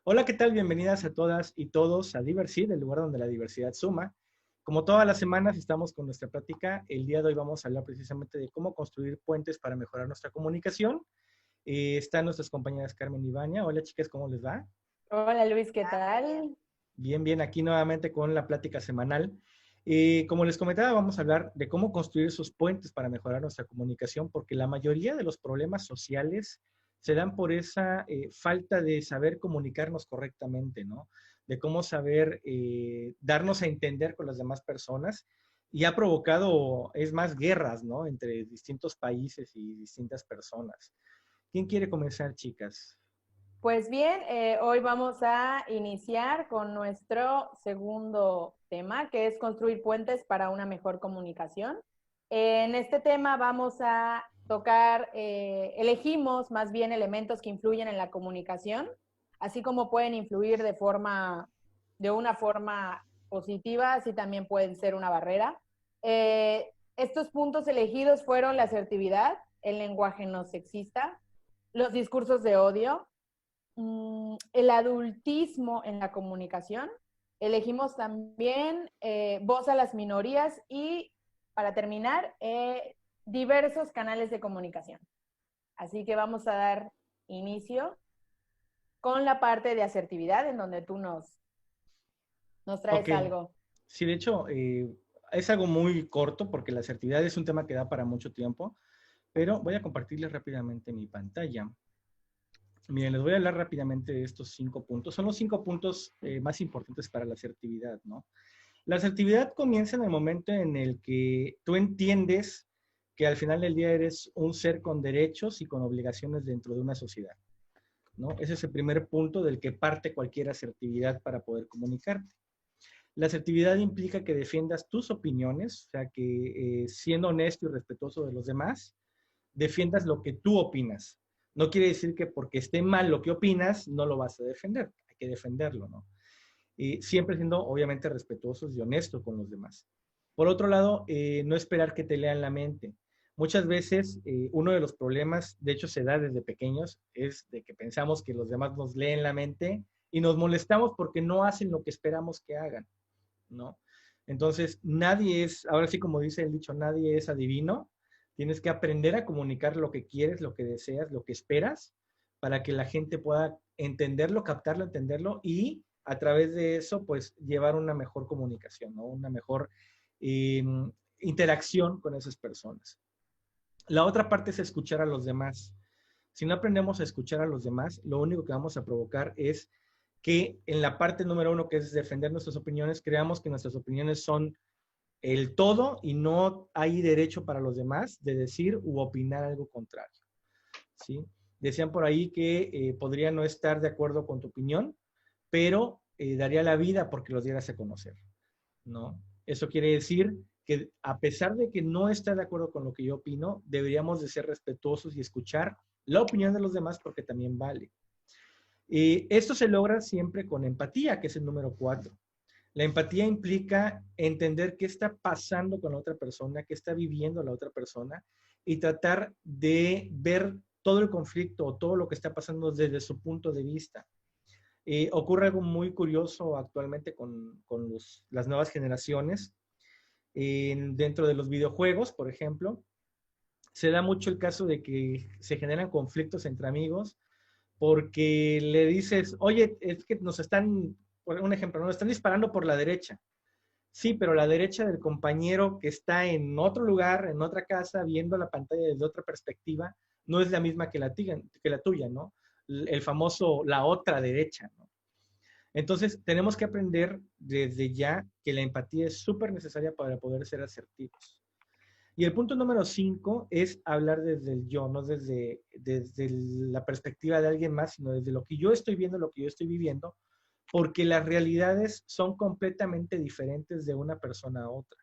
Hola, ¿qué tal? Bienvenidas a todas y todos a Diversid, el lugar donde la diversidad suma. Como todas las semanas estamos con nuestra plática. El día de hoy vamos a hablar precisamente de cómo construir puentes para mejorar nuestra comunicación. Están nuestras compañeras Carmen y Vania. Hola, chicas, ¿cómo les va? Hola Luis, ¿qué tal? Bien, bien, aquí nuevamente con la plática semanal. Como les comentaba, vamos a hablar de cómo construir esos puentes para mejorar nuestra comunicación, porque la mayoría de los problemas sociales se dan por esa falta de saber comunicarnos correctamente, ¿no? De cómo saber darnos a entender con las demás personas y ha provocado, es más, guerras, ¿no? Entre distintos países y distintas personas. ¿Quién quiere comenzar, chicas? Pues bien, hoy vamos a iniciar con nuestro segundo tema, que es construir puentes para una mejor comunicación. En este tema vamos a tocar, elegimos más bien elementos que influyen en la comunicación, así como pueden influir de una forma positiva, así también pueden ser una barrera. Estos puntos elegidos fueron la asertividad, el lenguaje no sexista, los discursos de odio, el adultismo en la comunicación. Elegimos también voz a las minorías y, para terminar, diversos canales de comunicación. Así que vamos a dar inicio con la parte de asertividad, en donde tú nos Ok, traes algo. sí, de hecho, es algo muy corto porque la asertividad es un tema que da para mucho tiempo, pero voy a compartirles rápidamente mi pantalla. Miren, les voy a hablar rápidamente de estos 5 puntos. Son los 5 puntos más importantes para la asertividad, ¿no? La asertividad comienza en el momento en el que tú entiendes que al final del día eres un ser con derechos y con obligaciones dentro de una sociedad, ¿no? Ese es el primer punto del que parte cualquier asertividad para poder comunicarte. La asertividad implica que defiendas tus opiniones, o sea, que siendo honesto y respetuoso de los demás, defiendas lo que tú opinas. No quiere decir que porque esté mal lo que opinas, no lo vas a defender. Hay que defenderlo, ¿no? Y siempre siendo, obviamente, respetuosos y honestos con los demás. Por otro lado, no esperar que te lean la mente. Muchas veces, uno de los problemas, de hecho se da desde pequeños, es de que pensamos que los demás nos leen la mente y nos molestamos porque no hacen lo que esperamos que hagan, ¿no? Entonces, nadie es, ahora sí como dice el dicho, nadie es adivino. Tienes que aprender a comunicar lo que quieres, lo que deseas, lo que esperas, para que la gente pueda entenderlo, captarlo, entenderlo y a través de eso, pues, llevar una mejor comunicación, ¿no? Una mejor eh, interacción con esas personas. La otra parte es escuchar a los demás. Si no aprendemos a escuchar a los demás, lo único que vamos a provocar es que en la parte número uno, que es defender nuestras opiniones, creamos que nuestras opiniones son el todo y no hay derecho para los demás de decir u opinar algo contrario, ¿sí? Decían por ahí que podría no estar de acuerdo con tu opinión, pero daría la vida porque los dieras a conocer, ¿no? Eso quiere decir que a pesar de que no está de acuerdo con lo que yo opino, deberíamos de ser respetuosos y escuchar la opinión de los demás porque también vale. Esto se logra siempre con empatía, que es el número 4. La empatía implica entender qué está pasando con la otra persona, qué está viviendo la otra persona y tratar de ver todo el conflicto o todo lo que está pasando desde su punto de vista. Ocurre algo muy curioso actualmente con las nuevas generaciones. Dentro de los videojuegos, por ejemplo, se da mucho el caso de que se generan conflictos entre amigos porque le dices, oye, es que nos están, por un ejemplo, nos están disparando por la derecha. Sí, pero la derecha del compañero que está en otro lugar, en otra casa, viendo la pantalla desde otra perspectiva, no es la misma que la tuya, ¿no? El famoso, la otra derecha, ¿no? Entonces, tenemos que aprender desde ya que la empatía es súper necesaria para poder ser asertivos. Y el punto número 5 es hablar desde el yo, no desde la perspectiva de alguien más, sino desde lo que yo estoy viendo, lo que yo estoy viviendo, porque las realidades son completamente diferentes de una persona a otra,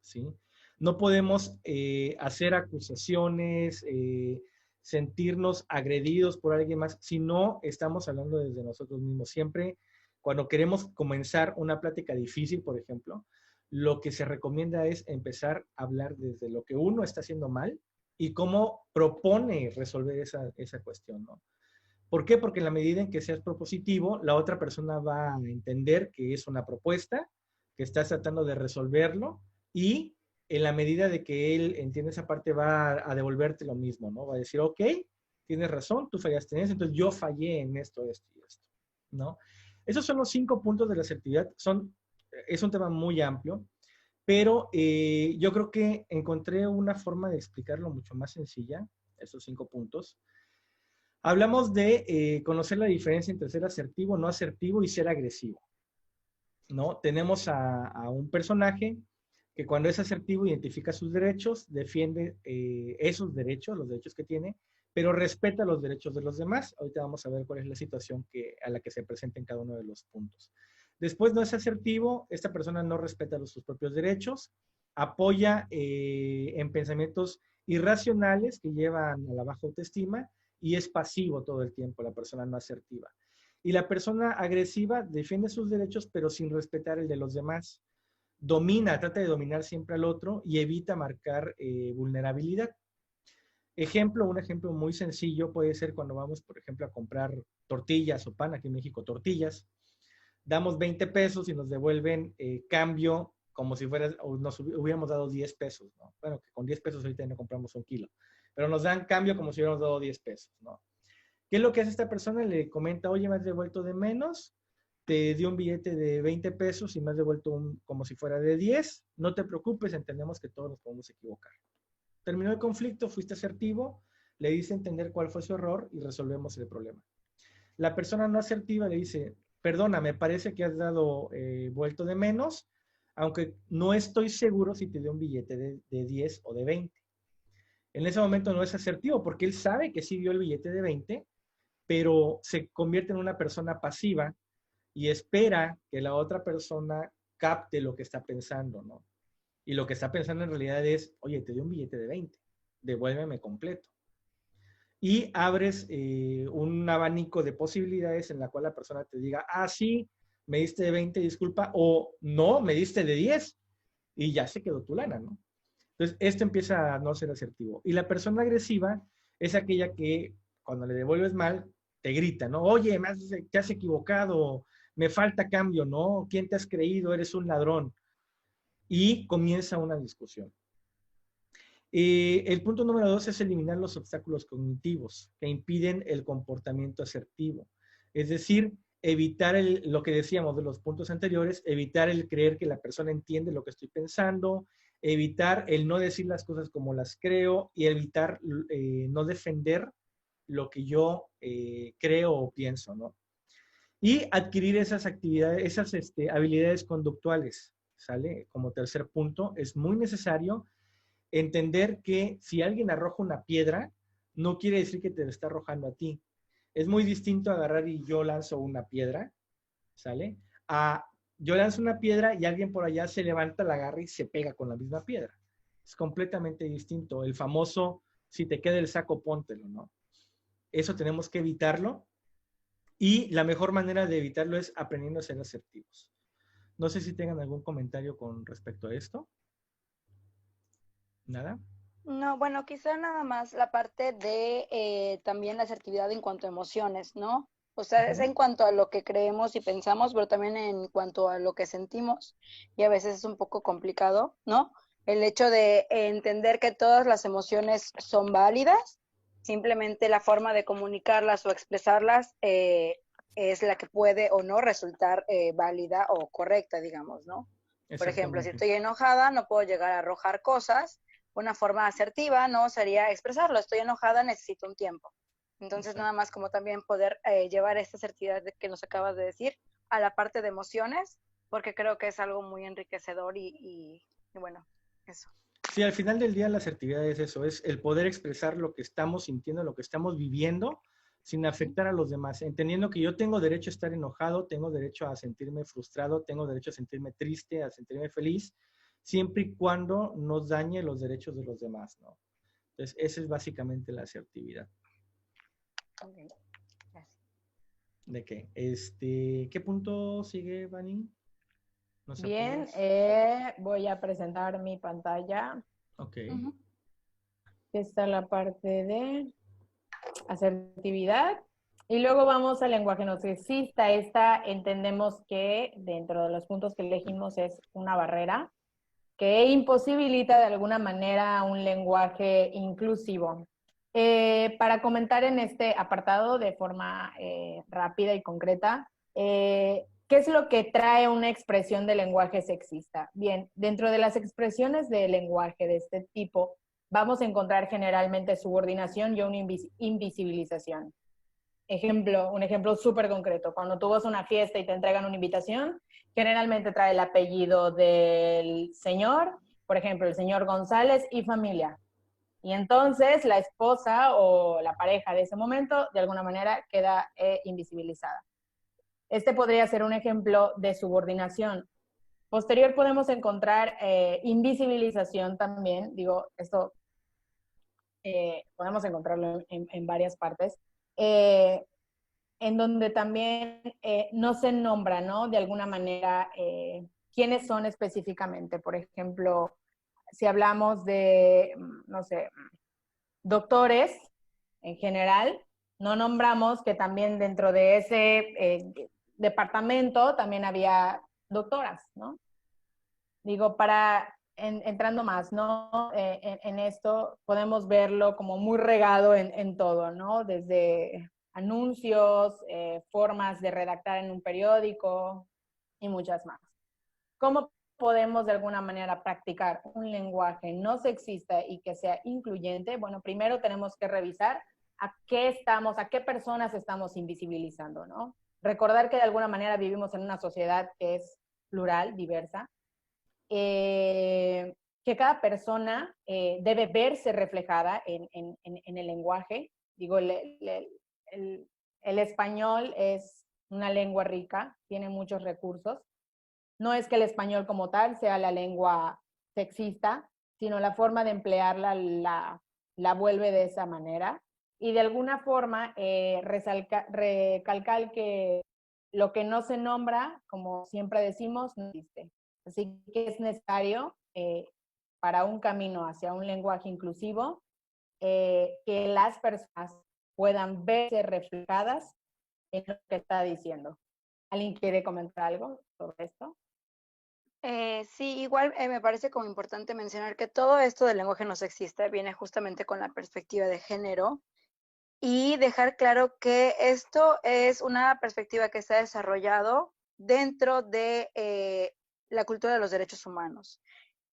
¿sí? No podemos hacer acusaciones, sentirnos agredidos por alguien más, si no estamos hablando desde nosotros mismos. Siempre, cuando queremos comenzar una plática difícil, por ejemplo, lo que se recomienda es empezar a hablar desde lo que uno está haciendo mal y cómo propone resolver esa cuestión, ¿no? ¿Por qué? Porque en la medida en que seas propositivo, la otra persona va a entender que es una propuesta, que estás tratando de resolverlo y en la medida de que él entiende esa parte va a devolverte lo mismo, ¿no? Va a decir, ok, tienes razón, tú fallaste en eso, entonces yo fallé en esto, esto y esto, ¿no? Esos son los 5 puntos de la asertividad. Es un tema muy amplio, pero yo creo que encontré una forma de explicarlo mucho más sencilla, esos 5 puntos. Hablamos de conocer la diferencia entre ser asertivo, no asertivo y ser agresivo, ¿no? Tenemos a un personaje que cuando es asertivo identifica sus derechos, defiende esos derechos, los derechos que tiene, pero respeta los derechos de los demás. Ahorita vamos a ver cuál es la situación a la que se presenta en cada uno de los puntos. Después no es asertivo, esta persona no respeta sus propios derechos, apoya en pensamientos irracionales que llevan a la baja autoestima y es pasivo todo el tiempo, la persona no asertiva. Y la persona agresiva defiende sus derechos pero sin respetar el de los demás. Trata de dominar siempre al otro y evita marcar vulnerabilidad. Un ejemplo muy sencillo puede ser cuando vamos, por ejemplo, a comprar tortillas o pan, aquí en México, tortillas. Damos 20 pesos y nos devuelven cambio como si nos hubiéramos dado 10 pesos, ¿no? Bueno, que con 10 pesos ahorita no compramos un kilo, pero nos dan cambio como si hubiéramos dado 10 pesos, ¿no? ¿Qué es lo que hace esta persona? Le comenta, oye, me has devuelto de menos, te dio un billete de 20 pesos y me has devuelto como si fuera de 10, no te preocupes, entendemos que todos nos podemos equivocar. Terminó el conflicto, fuiste asertivo, le dice entender cuál fue su error y resolvemos el problema. La persona no asertiva le dice, perdona, me parece que has dado vuelto de menos, aunque no estoy seguro si te dio un billete de 10 o de 20. En ese momento no es asertivo porque él sabe que sí dio el billete de 20, pero se convierte en una persona pasiva y espera que la otra persona capte lo que está pensando, ¿no? Y lo que está pensando en realidad es, oye, te di un billete de 20, devuélveme completo. Y abres un abanico de posibilidades en la cual la persona te diga, ah, sí, me diste de 20, disculpa, o no, me diste de 10 y ya se quedó tu lana, ¿no? Entonces, esto empieza a no ser asertivo. Y la persona agresiva es aquella que cuando le devuelves mal, te grita, ¿no? Oye, te has equivocado, me falta cambio, ¿no? ¿Quién te has creído? Eres un ladrón. Y comienza una discusión. El punto número 2 es eliminar los obstáculos cognitivos que impiden el comportamiento asertivo. Es decir, evitar lo que decíamos de los puntos anteriores, evitar el creer que la persona entiende lo que estoy pensando, evitar el no decir las cosas como las creo y evitar no defender lo que yo creo o pienso, ¿no? Y adquirir esas actividades, esas habilidades conductuales, ¿sale? Como tercer punto, es muy necesario entender que si alguien arroja una piedra, no quiere decir que te lo está arrojando a ti. Es muy distinto agarrar y yo lanzo una piedra, ¿sale? Yo lanzo una piedra y alguien por allá se levanta, la agarra y se pega con la misma piedra. Es completamente distinto. El famoso, si te queda el saco, póntelo, ¿no? Eso tenemos que evitarlo y la mejor manera de evitarlo es aprendiendo a ser asertivos. No sé si tengan algún comentario con respecto a esto. ¿Nada? No, bueno, quizá nada más la parte de también la asertividad en cuanto a emociones, ¿no? O sea, es en cuanto a lo que creemos y pensamos, pero también en cuanto a lo que sentimos. Y a veces es un poco complicado, ¿no? El hecho de entender que todas las emociones son válidas, simplemente la forma de comunicarlas o expresarlas es la que puede o no resultar válida o correcta, digamos, ¿no? Por ejemplo, si estoy enojada, no puedo llegar a arrojar cosas. Una forma asertiva, ¿no? Sería expresarlo, estoy enojada, necesito un tiempo. Entonces, nada más como también poder llevar esta asertividad que nos acabas de decir a la parte de emociones, porque creo que es algo muy enriquecedor y bueno, eso. Sí, al final del día la asertividad es eso, es el poder expresar lo que estamos sintiendo, lo que estamos viviendo, sin afectar a los demás, entendiendo que yo tengo derecho a estar enojado, tengo derecho a sentirme frustrado, tengo derecho a sentirme triste, a sentirme feliz, siempre y cuando no dañe los derechos de los demás, ¿no? Entonces, esa es básicamente la asertividad. Okay. Gracias. ¿De qué? ¿Qué punto sigue, Vani? ¿Nos Bien, voy a presentar mi pantalla. Ok. Está la parte de asertividad. Y luego vamos al lenguaje no sexista. Esta entendemos que dentro de los puntos que elegimos es una barrera que imposibilita de alguna manera un lenguaje inclusivo. Para comentar en este apartado de forma rápida y concreta, ¿qué es lo que trae una expresión de lenguaje sexista? Bien, dentro de las expresiones de lenguaje de este tipo, vamos a encontrar generalmente subordinación y una invisibilización. Un ejemplo súper concreto. Cuando tú vas a una fiesta y te entregan una invitación, generalmente trae el apellido del señor, por ejemplo, el señor González y familia. Y entonces la esposa o la pareja de ese momento, de alguna manera, queda invisibilizada. Este podría ser un ejemplo de subordinación. Posterior podemos encontrar invisibilización también. Digo, esto podemos encontrarlo en varias partes. En donde también no se nombra, ¿no? De alguna manera, quiénes son específicamente. Por ejemplo, si hablamos de, no sé, doctores en general, no nombramos que también dentro de ese departamento también había doctoras, ¿no? Digo, entrando más, ¿no? En esto podemos verlo como muy regado en todo, ¿no? Desde anuncios, formas de redactar en un periódico y muchas más. ¿Cómo podemos de alguna manera practicar un lenguaje no sexista y que sea incluyente? Bueno, primero tenemos que revisar a qué personas estamos invisibilizando, ¿no? Recordar que de alguna manera vivimos en una sociedad que es plural, diversa, que cada persona debe verse reflejada en el lenguaje. Digo, el español es una lengua rica, tiene muchos recursos. No es que el español como tal sea la lengua sexista, sino la forma de emplearla la vuelve de esa manera. Y de alguna forma recalcar que lo que no se nombra, como siempre decimos, no existe. Así que es necesario para un camino hacia un lenguaje inclusivo que las personas puedan verse reflejadas en lo que está diciendo. ¿Alguien quiere comentar algo sobre esto? Sí, igual me parece como importante mencionar que todo esto del lenguaje no sexista viene justamente con la perspectiva de género y dejar claro que esto es una perspectiva que se ha desarrollado dentro de la cultura de los derechos humanos.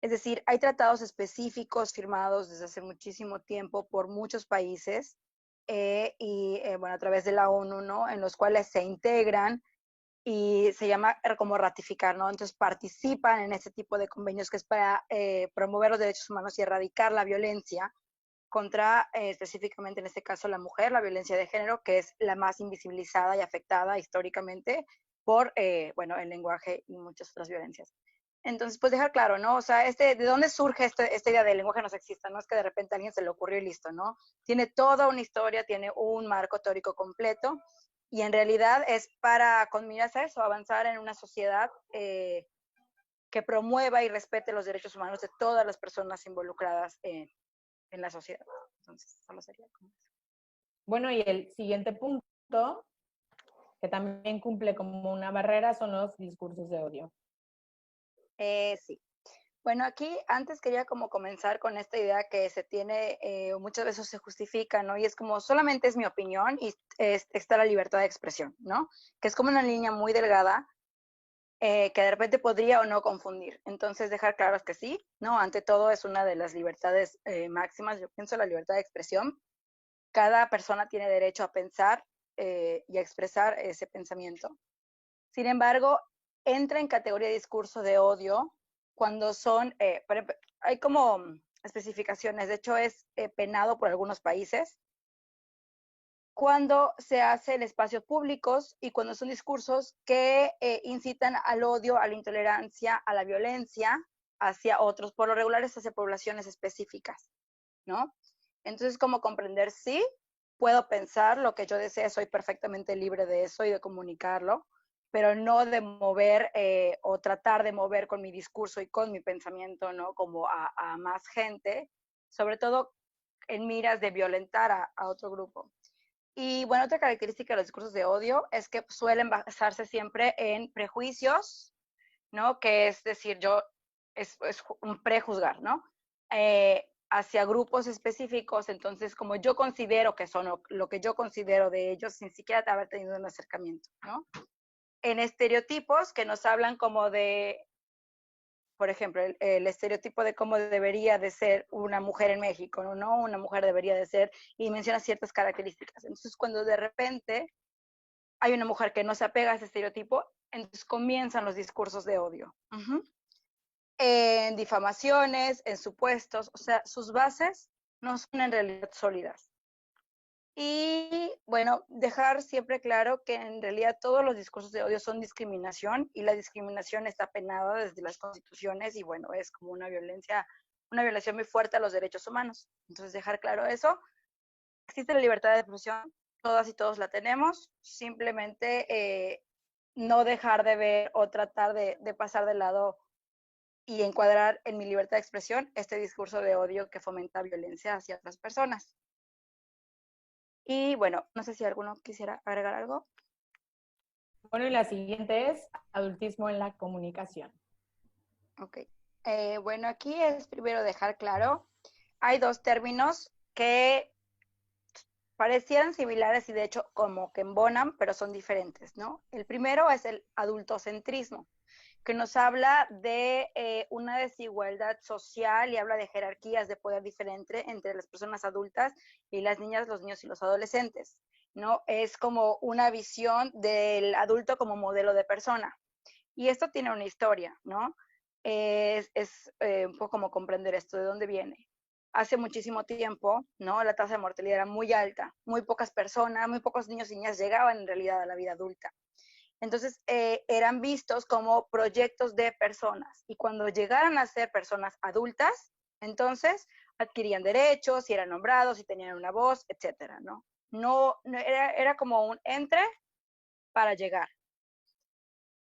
Es decir, hay tratados específicos firmados desde hace muchísimo tiempo por muchos países bueno, a través de la ONU, ¿no? En los cuales se integran y se llama como ratificar, ¿no? Entonces participan en este tipo de convenios que es para promover los derechos humanos y erradicar la violencia contra específicamente en este caso la mujer, la violencia de género, que es la más invisibilizada y afectada históricamente por, bueno, el lenguaje y muchas otras violencias. Entonces, pues dejar claro, ¿no? O sea, ¿de dónde surge esta idea del lenguaje no sexista? No es que de repente a alguien se le ocurrió y listo, ¿no? Tiene toda una historia, tiene un marco teórico completo y en realidad es para, con miras a eso, avanzar en una sociedad que promueva y respete los derechos humanos de todas las personas involucradas en la sociedad. Entonces, solo sería como eso. Bueno, y el siguiente punto, que también cumple como una barrera, son los discursos de odio. Sí. Bueno, aquí antes quería como comenzar con esta idea que se tiene, muchas veces se justifica, ¿no? Y es como, solamente es mi opinión y está la libertad de expresión, ¿no? Que es como una línea muy delgada que de repente podría o no confundir. Entonces, dejar claro que sí, ¿no? Ante todo es una de las libertades máximas, yo pienso la libertad de expresión. Cada persona tiene derecho a pensar y a expresar ese pensamiento. Sin embargo, entra en categoría de discurso de odio cuando son, hay como especificaciones, de hecho es penado por algunos países, cuando se hace en espacios públicos y cuando son discursos que incitan al odio, a la intolerancia, a la violencia hacia otros, por lo regular es hacia poblaciones específicas, ¿no? Entonces, como comprender, sí, puedo pensar lo que yo desee, soy perfectamente libre de eso y de comunicarlo, pero no de mover o tratar de mover con mi discurso y con mi pensamiento, ¿no? Como a más gente, sobre todo en miras de violentar a otro grupo. Y bueno, otra característica de los discursos de odio es que suelen basarse siempre en prejuicios, ¿no? Que es decir, es un prejuzgar, ¿no? Hacia grupos específicos, entonces como yo considero que son lo que yo considero de ellos sin siquiera haber tenido un acercamiento, ¿no? En estereotipos que nos hablan como de, por ejemplo, el estereotipo de cómo debería de ser una mujer en México, ¿no? Una mujer debería de ser, y menciona ciertas características. Entonces, cuando de repente hay una mujer que no se apega a ese estereotipo, entonces comienzan los discursos de odio. En difamaciones, en supuestos, o sea, sus bases no son en realidad sólidas. Y bueno, dejar siempre claro que en realidad todos los discursos de odio son discriminación y la discriminación está penada desde las constituciones y bueno, es como una violación muy fuerte a los derechos humanos. Entonces dejar claro eso. Existe la libertad de expresión, todas y todos la tenemos, simplemente no dejar de ver o tratar de pasar de lado y encuadrar en mi libertad de expresión este discurso de odio que fomenta violencia hacia otras personas. Y bueno, no sé si alguno quisiera agregar algo. Bueno, y la siguiente es adultismo en la comunicación. Ok. Bueno, aquí es primero dejar claro, hay dos términos que parecieran similares y de hecho como que embonan, pero son diferentes, ¿no? El primero es el adultocentrismo, que nos habla de una desigualdad social y habla de jerarquías de poder diferente entre las personas adultas y las niñas, los niños y los adolescentes, ¿no? Es como una visión del adulto como modelo de persona. Y esto tiene una historia, ¿no? Un poco como comprender esto, de dónde viene. Hace muchísimo tiempo, ¿no? La tasa de mortalidad era muy alta, muy pocas personas, muy pocos niños y niñas llegaban en realidad a la vida adulta. Entonces, eran vistos como proyectos de personas. Y cuando llegaran a ser personas adultas, entonces adquirían derechos, y eran nombrados, y tenían una voz, etcétera, ¿no? No era como un entre para llegar.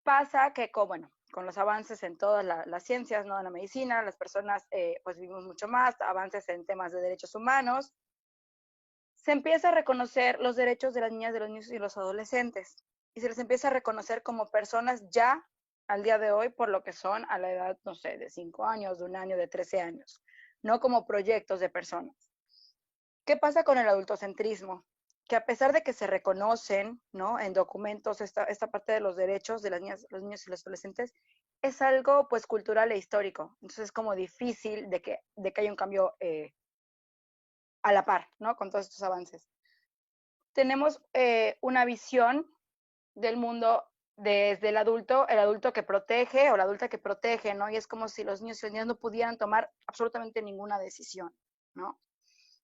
Pasa que, bueno, con los avances en todas las ciencias, ¿no? En la medicina, las personas pues vivimos mucho más, avances en temas de derechos humanos, se empieza a reconocer los derechos de las niñas, de los niños y los adolescentes. Y se les empieza a reconocer como personas ya al día de hoy por lo que son a la edad, no sé, de 5 años, de 1 año, de 13 años, no como proyectos de personas. ¿Qué pasa con el adultocentrismo? Que a pesar de que se reconocen, ¿no? En documentos esta parte de los derechos de las niñas, los niños y los adolescentes, es algo pues cultural e histórico. Entonces es como difícil de que haya un cambio a la par, ¿no? Con todos estos avances. Tenemos una visión del mundo desde el adulto que protege o la adulta que protege, ¿no? Y es como si los niños y las niñas no pudieran tomar absolutamente ninguna decisión, ¿no?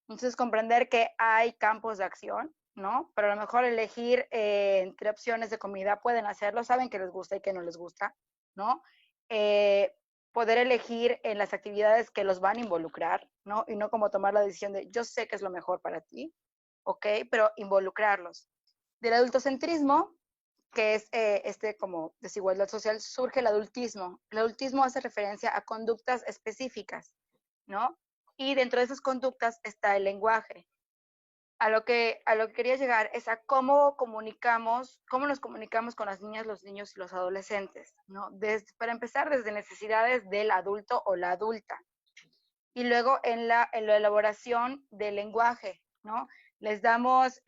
Entonces, comprender que hay campos de acción, ¿no? Pero a lo mejor elegir entre opciones de comida pueden hacerlo, saben que les gusta y que no les gusta, ¿no? Poder elegir en las actividades que los van a involucrar, ¿no? Y no como tomar la decisión de yo sé que es lo mejor para ti, ¿ok? Pero involucrarlos. Del adultocentrismo, que es como desigualdad social, surge el adultismo. El adultismo hace referencia a conductas específicas, ¿no? Y dentro de esas conductas está el lenguaje. A lo que quería llegar es a cómo nos comunicamos con las niñas, los niños y los adolescentes, ¿no? Para empezar, desde necesidades del adulto o la adulta. Y luego en la elaboración del lenguaje, ¿no? Les damos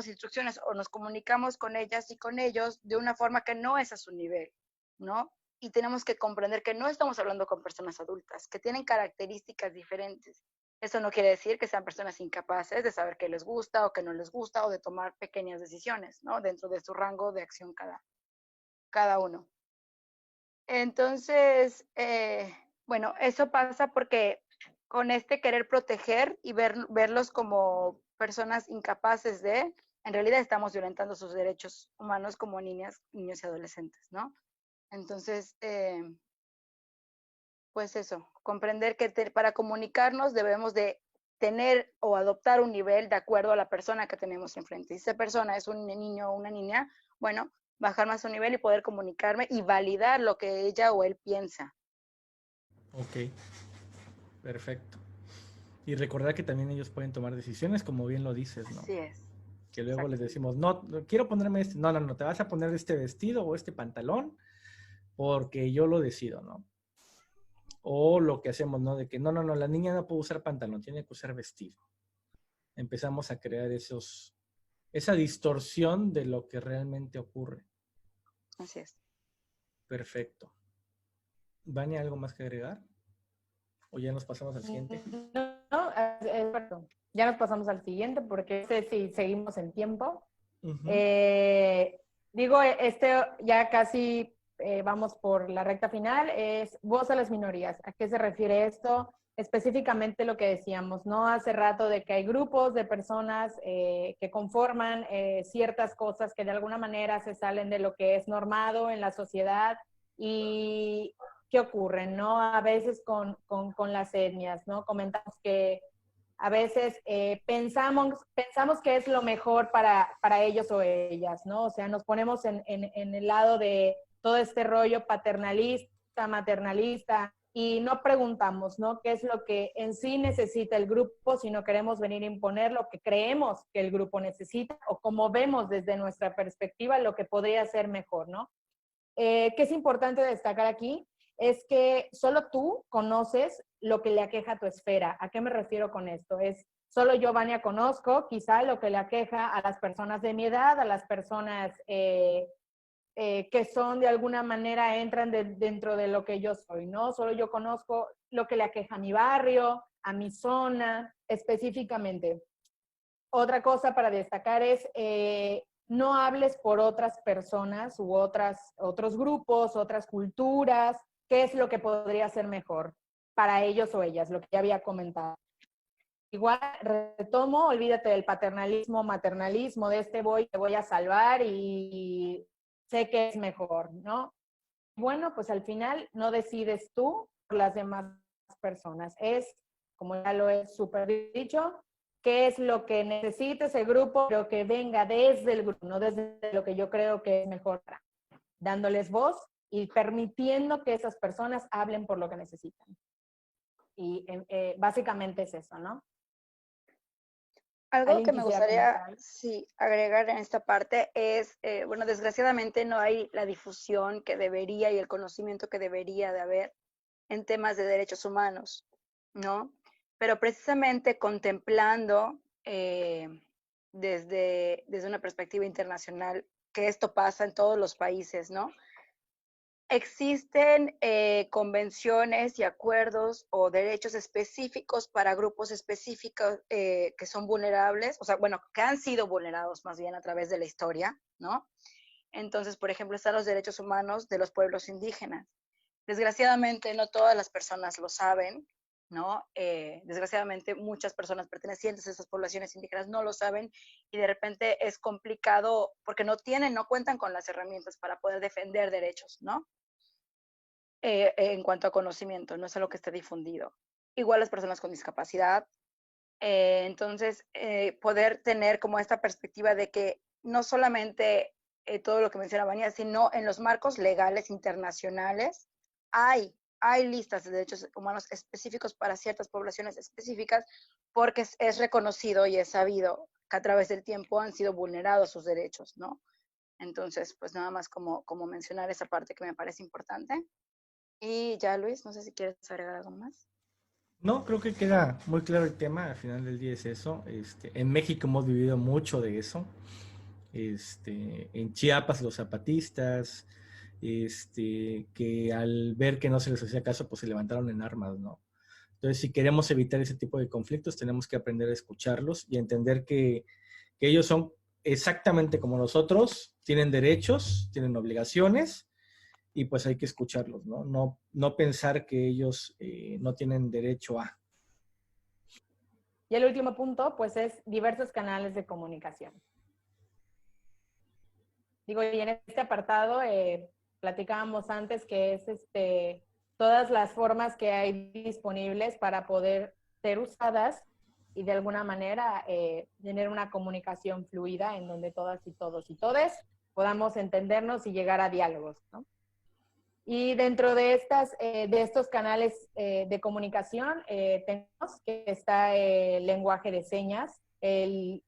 instrucciones o nos comunicamos con ellas y con ellos de una forma que no es a su nivel, ¿no? Y tenemos que comprender que no estamos hablando con personas adultas, que tienen características diferentes. Eso no quiere decir que sean personas incapaces de saber qué les gusta o qué no les gusta o de tomar pequeñas decisiones, ¿no? Dentro de su rango de acción cada uno. Entonces, bueno, eso pasa porque con este querer proteger y verlos como personas incapaces en realidad estamos violentando sus derechos humanos como niñas, niños y adolescentes, ¿no? Entonces, pues eso, comprender que para comunicarnos debemos de tener o adoptar un nivel de acuerdo a la persona que tenemos enfrente. Si esa persona es un niño o una niña, bueno, bajar más su nivel y poder comunicarme y validar lo que ella o él piensa. Ok, perfecto. Y recordar que también ellos pueden tomar decisiones, como bien lo dices, ¿no? Así es. Que luego les Exacto. decimos, no, no quiero ponerme este, no, no, no, te vas a poner este vestido o este pantalón porque yo lo decido, ¿no? O lo que hacemos, ¿no? De que no, no, no, la niña no puede usar pantalón, tiene que usar vestido. Empezamos a crear esa distorsión de lo que realmente ocurre. Así es. Perfecto. ¿Vania, algo más que agregar? ¿O ya nos pasamos al siguiente? No, perdón. Ya nos pasamos al siguiente porque sí seguimos en tiempo. Uh-huh. Digo, ya casi vamos por la recta final, es voz a las minorías. ¿A qué se refiere esto? Específicamente lo que decíamos, ¿no? Hace rato de que hay grupos de personas que conforman ciertas cosas que de alguna manera se salen de lo que es normado en la sociedad y ¿qué ocurre, no? A veces con las etnias, ¿no? Comentamos que a veces pensamos que es lo mejor para ellos o ellas, ¿no? O sea, nos ponemos en el lado de todo este rollo paternalista, maternalista, y no preguntamos, ¿no? ¿Qué es lo que en sí necesita el grupo si no queremos venir a imponer lo que creemos que el grupo necesita o como vemos desde nuestra perspectiva lo que podría ser mejor, ¿no? ¿Qué es importante destacar aquí? Es que solo tú conoces lo que le aqueja a tu esfera. ¿A qué me refiero con esto? Es solo yo, Vania, conozco quizá lo que le aqueja a las personas de mi edad, a las personas que son de alguna manera, entran dentro de lo que yo soy, ¿no? Solo yo conozco lo que le aqueja a mi barrio, a mi zona, específicamente. Otra cosa para destacar es no hables por otras personas u otros grupos, otras culturas, qué es lo que podría ser mejor para ellos o ellas, lo que ya había comentado. Igual retomo, olvídate del paternalismo, maternalismo, de te voy a salvar y sé que es mejor, ¿no? Bueno, pues al final no decides tú por las demás personas. Es, como ya lo he súper dicho, qué es lo que necesita ese grupo, pero que venga desde el grupo, no desde lo que yo creo que es mejor, dándoles voz y permitiendo que esas personas hablen por lo que necesitan. Y básicamente es eso, ¿no? Algo ¿Alguien que me quisiera gustaría, comentar? sí, agregar en esta parte es, bueno, desgraciadamente no hay la difusión que debería y el conocimiento que debería de haber en temas de derechos humanos, ¿no? Pero precisamente contemplando desde una perspectiva internacional que esto pasa en todos los países, ¿no? Existen convenciones y acuerdos o derechos específicos para grupos específicos que son vulnerables, o sea, bueno, que han sido vulnerados más bien a través de la historia, ¿no? Entonces, por ejemplo, están los derechos humanos de los pueblos indígenas. Desgraciadamente, no todas las personas lo saben, ¿no? Desgraciadamente, muchas personas pertenecientes a esas poblaciones indígenas no lo saben y de repente es complicado porque no cuentan con las herramientas para poder defender derechos, ¿no? En cuanto a conocimiento, no es algo que esté difundido. Igual las personas con discapacidad. Entonces, poder tener como esta perspectiva de que no solamente todo lo que menciona Vania, sino en los marcos legales internacionales hay listas de derechos humanos específicos para ciertas poblaciones específicas porque es reconocido y es sabido que a través del tiempo han sido vulnerados sus derechos, ¿no? Entonces, pues nada más como mencionar esa parte que me parece importante. Y ya, Luis, no sé si quieres agregar algo más. No, creo que queda muy claro el tema. Al final del día es eso. En México hemos vivido mucho de eso. En Chiapas los zapatistas, que al ver que no se les hacía caso, pues se levantaron en armas, ¿no? Entonces, si queremos evitar ese tipo de conflictos, tenemos que aprender a escucharlos y entender que ellos son exactamente como nosotros, tienen derechos, tienen obligaciones y pues hay que escucharlos, ¿no? No pensar que ellos no tienen derecho a. Y el último punto, pues es diversos canales de comunicación. Digo, y en este apartado platicábamos antes que es todas las formas que hay disponibles para poder ser usadas y de alguna manera tener una comunicación fluida en donde todas y todos y todes podamos entendernos y llegar a diálogos, ¿no? Y dentro de estos canales de comunicación, tenemos que está el lenguaje de señas, el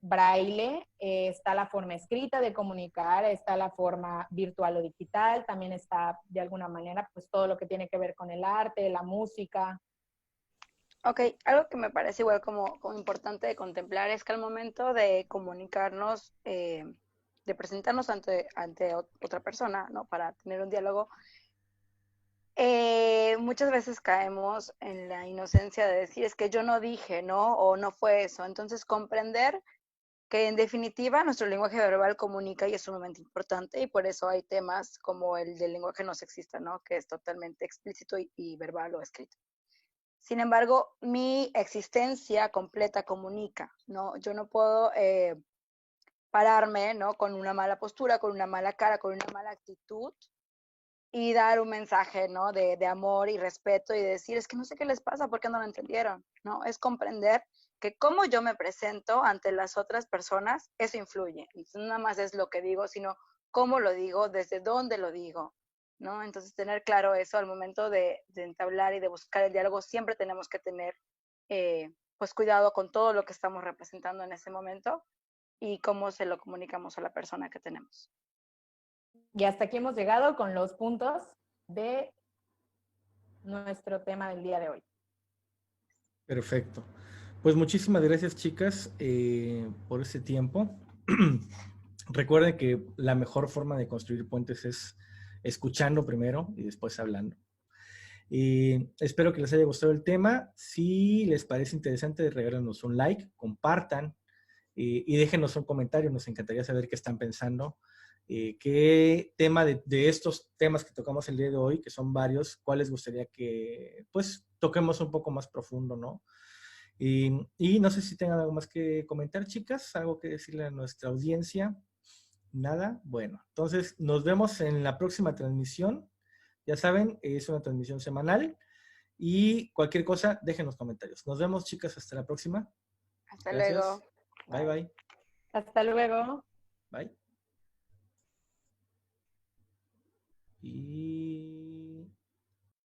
braille, está la forma escrita de comunicar, está la forma virtual o digital, también está de alguna manera pues todo lo que tiene que ver con el arte, la música. Ok, algo que me parece igual como importante de contemplar es que al momento de comunicarnos, de presentarnos ante otra persona, ¿no? Para tener un diálogo, muchas veces caemos en la inocencia de decir, es que yo no dije, ¿no? O no fue eso. Entonces, comprender que en definitiva nuestro lenguaje verbal comunica y es sumamente importante y por eso hay temas como el del lenguaje no sexista, ¿no? Que es totalmente explícito y verbal o escrito. Sin embargo, mi existencia completa comunica, ¿no? Yo no puedo pararme, ¿no? Con una mala postura, con una mala cara, con una mala actitud y dar un mensaje, ¿no? De amor y respeto y decir, es que no sé qué les pasa, ¿por qué no lo entendieron? ¿No? Es comprender que cómo yo me presento ante las otras personas, eso influye. Entonces, no nada más es lo que digo, sino cómo lo digo, desde dónde lo digo, ¿no? Entonces, tener claro eso al momento de entablar y de buscar el diálogo, siempre tenemos que tener, pues, cuidado con todo lo que estamos representando en ese momento y cómo se lo comunicamos a la persona que tenemos. Y hasta aquí hemos llegado con los puntos de nuestro tema del día de hoy. Perfecto. Pues muchísimas gracias, chicas, por ese tiempo. Recuerden que la mejor forma de construir puentes es escuchando primero y después hablando. Espero que les haya gustado el tema. Si les parece interesante, regálenos un like, compartan y déjenos un comentario. Nos encantaría saber qué están pensando. ¿Qué tema de estos temas que tocamos el día de hoy, que son varios, cuál les gustaría que pues toquemos un poco más profundo, ¿no? Y no sé si tengan algo más que comentar, chicas, algo que decirle a nuestra audiencia. Nada, bueno, entonces nos vemos en la próxima transmisión. Ya saben, es una transmisión semanal y cualquier cosa, déjenos comentarios. Nos vemos, chicas, hasta la próxima. Hasta Gracias. luego. Bye, bye. Hasta luego. Bye.